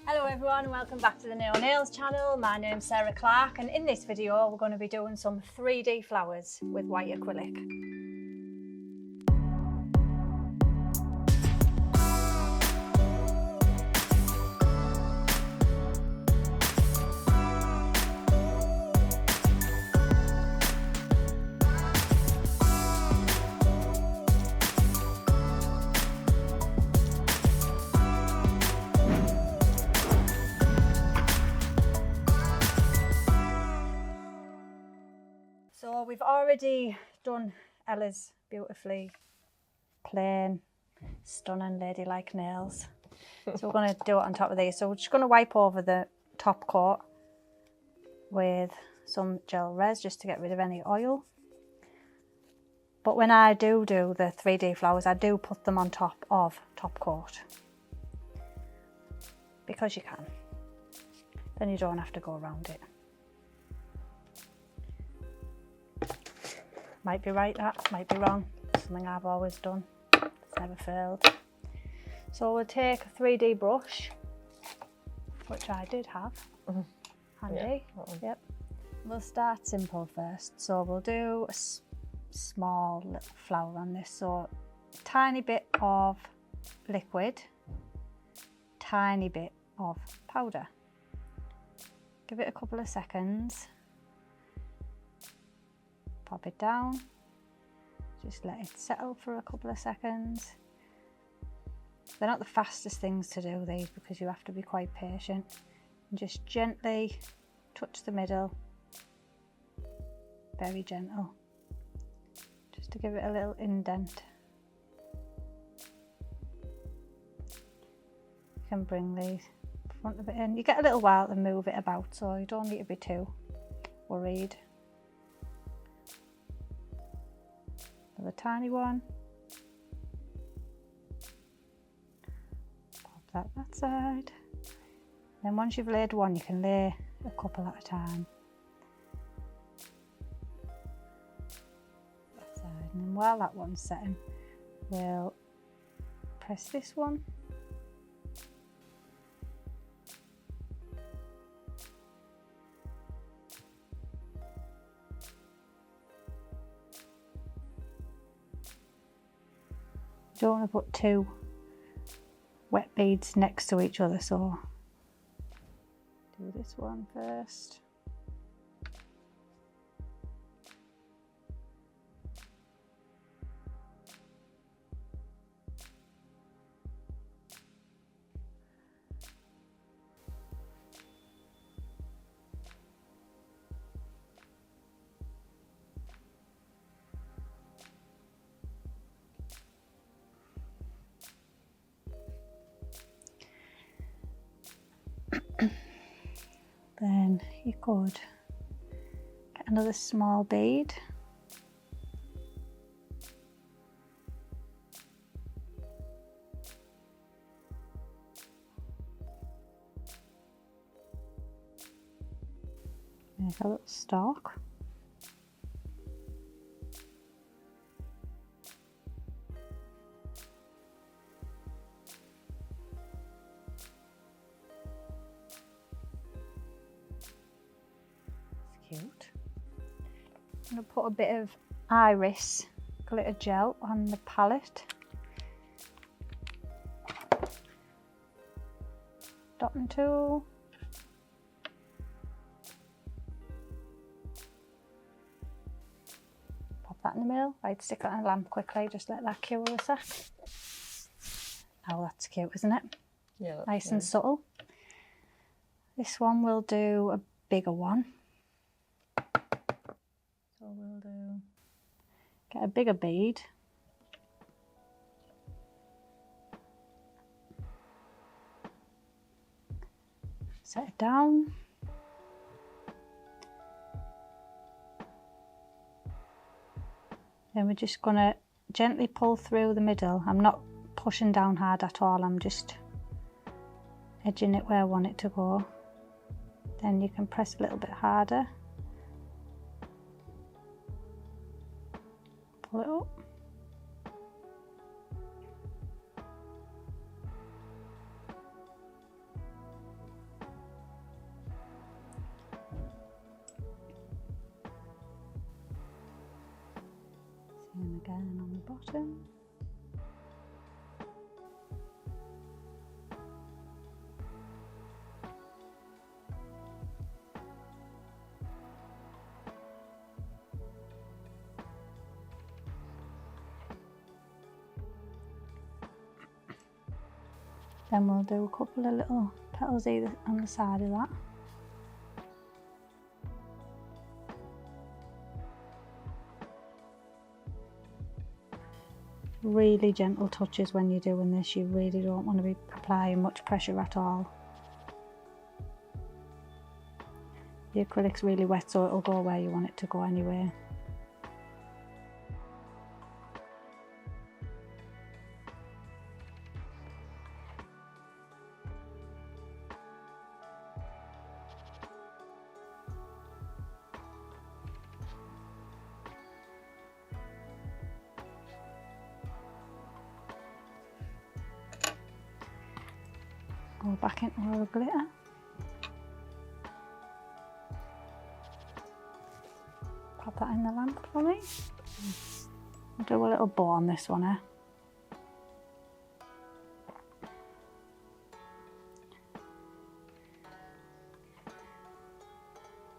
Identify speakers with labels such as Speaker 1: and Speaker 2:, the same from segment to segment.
Speaker 1: Hello everyone, welcome back to the Nail Nails channel. My name's Sarah Clark and in this video we're going to be doing some 3D flowers with white acrylic. So we've already done Ella's beautifully plain, stunning ladylike nails. So we're going to do it on top of these. So we're just going to wipe over the top coat with some gel res just to get rid of any oil. But when I do the 3D flowers, I do put them on top of top coat. Because you can. Then you don't have to go around it. Might be right, that might be wrong. Something I've always done. It's never failed. So we'll take a 3D brush, which I did have handy. Yeah, yep. We'll start simple first. So we'll do a small little flower on this. So tiny bit of liquid, tiny bit of powder. Give it a couple of seconds. Pop it down, just let it settle for a couple of seconds. They're not the fastest things to do these because you have to be quite patient. And just gently touch the middle, very gentle, just to give it a little indent. You can bring the front of it in. You get a little while to move it about, so you don't need to be too worried. Another tiny one. Pop that side. Then once you've laid one, you can lay a couple at a time. That side. And then while that one's setting, we'll press this one. Don't want to put two wet beads next to each other, so do this one first. Then you could get another small bead. Make a little stalk. Cute. I'm going to put a bit of iris glitter gel on the palette. Dotting tool. Pop that in the middle. I'd stick it on a lamp quickly, just let that cure a sec. Oh, that's cute, isn't it?
Speaker 2: Yeah.
Speaker 1: Nice and subtle. This one we'll do a bigger one. So we'll get a bigger bead. Set it down. Then we're just going to gently pull through the middle. I'm not pushing down hard at all, I'm just edging it where I want it to go. Then you can press a little bit harder. Pull it up. bottom. Then we'll do a couple of little petals either on the side of that. Really gentle touches when you're doing this. You really don't want to be applying much pressure at all. The acrylic's really wet, so it'll go where you want it to go anyway. Go back into our glitter. Pop that in the lamp for me. I'll do a little bow on this one here.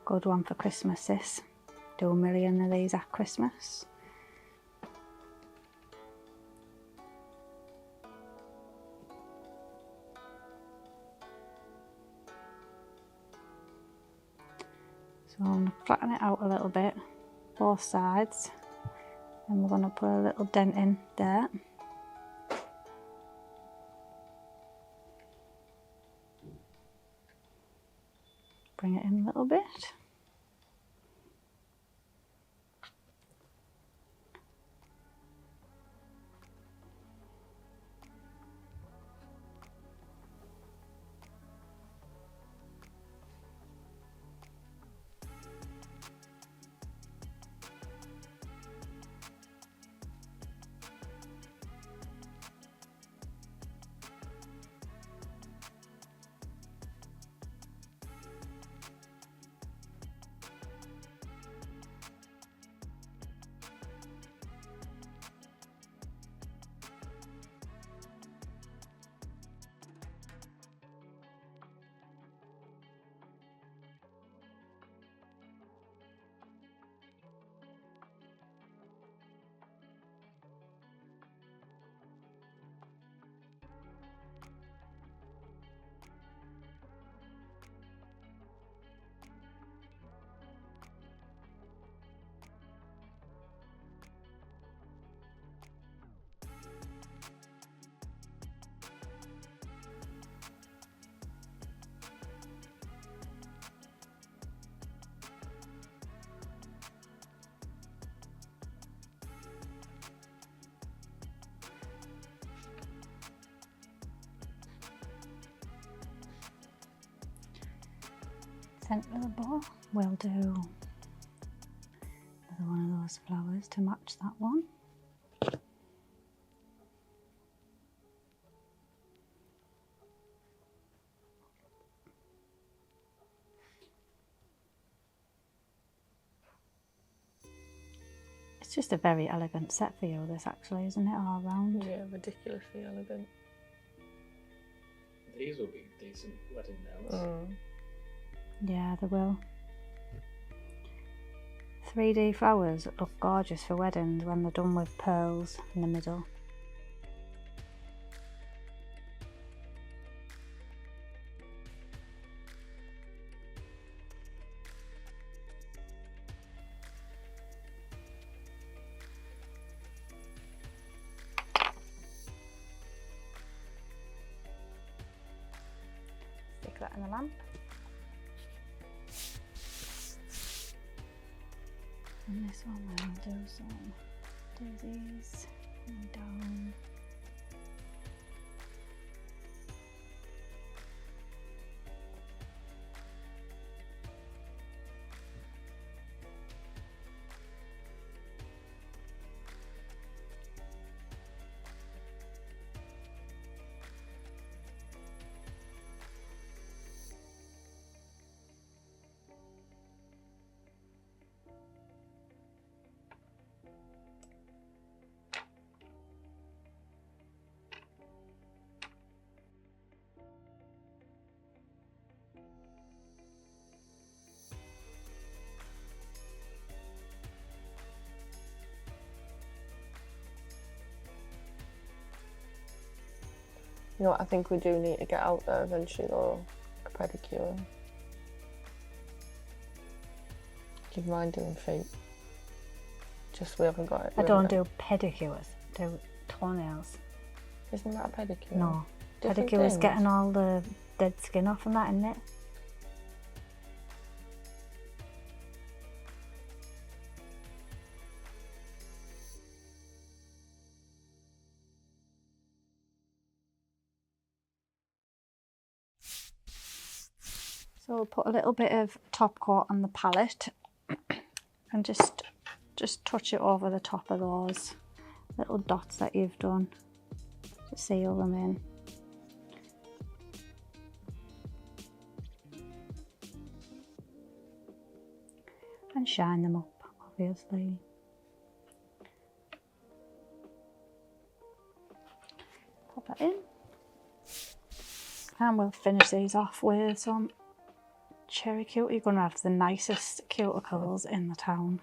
Speaker 1: Good one for Christmas, sis. Do a million of these at Christmas. So I'm going to flatten it out a little bit, both sides, and we're going to put a little dent in there. Bring it in a little bit. Centre of the bowl, we'll do another one of those flowers to match that one. It's just a very elegant set for you, this actually, isn't it, all round?
Speaker 2: Yeah, ridiculously elegant.
Speaker 3: These will be decent wedding nails.
Speaker 1: Yeah, they will. 3D flowers look gorgeous for weddings when they're done with pearls in the middle. Stick that in the lamp. And this one we'll do some daisies and down.
Speaker 2: You know what, I think we do need to get out there eventually though. A pedicure. Do you mind doing feet? Just we haven't got it.
Speaker 1: I don't do pedicures, I do toenails.
Speaker 2: Isn't that a pedicure?
Speaker 1: No.
Speaker 2: Different
Speaker 1: Pedicure is
Speaker 2: things?
Speaker 1: getting all the dead skin off and that, isn't it? So we'll put a little bit of top coat on the palette and just touch it over the top of those little dots that you've done to seal them in. And shine them up, obviously. Pop that in. And we'll finish these off with some cherry cute. You're going to have the nicest cuticles in the town.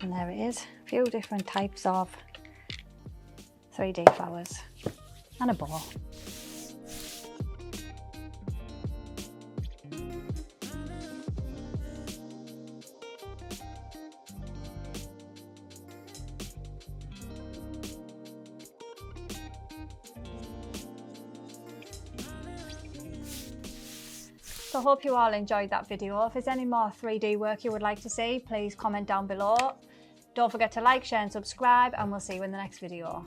Speaker 1: And there it is, a few different types of 3D flowers and a ball. So I hope you all enjoyed that video. If there's any more 3D work you would like to see, please comment down below. Don't forget to like, share and subscribe, and we'll see you in the next video.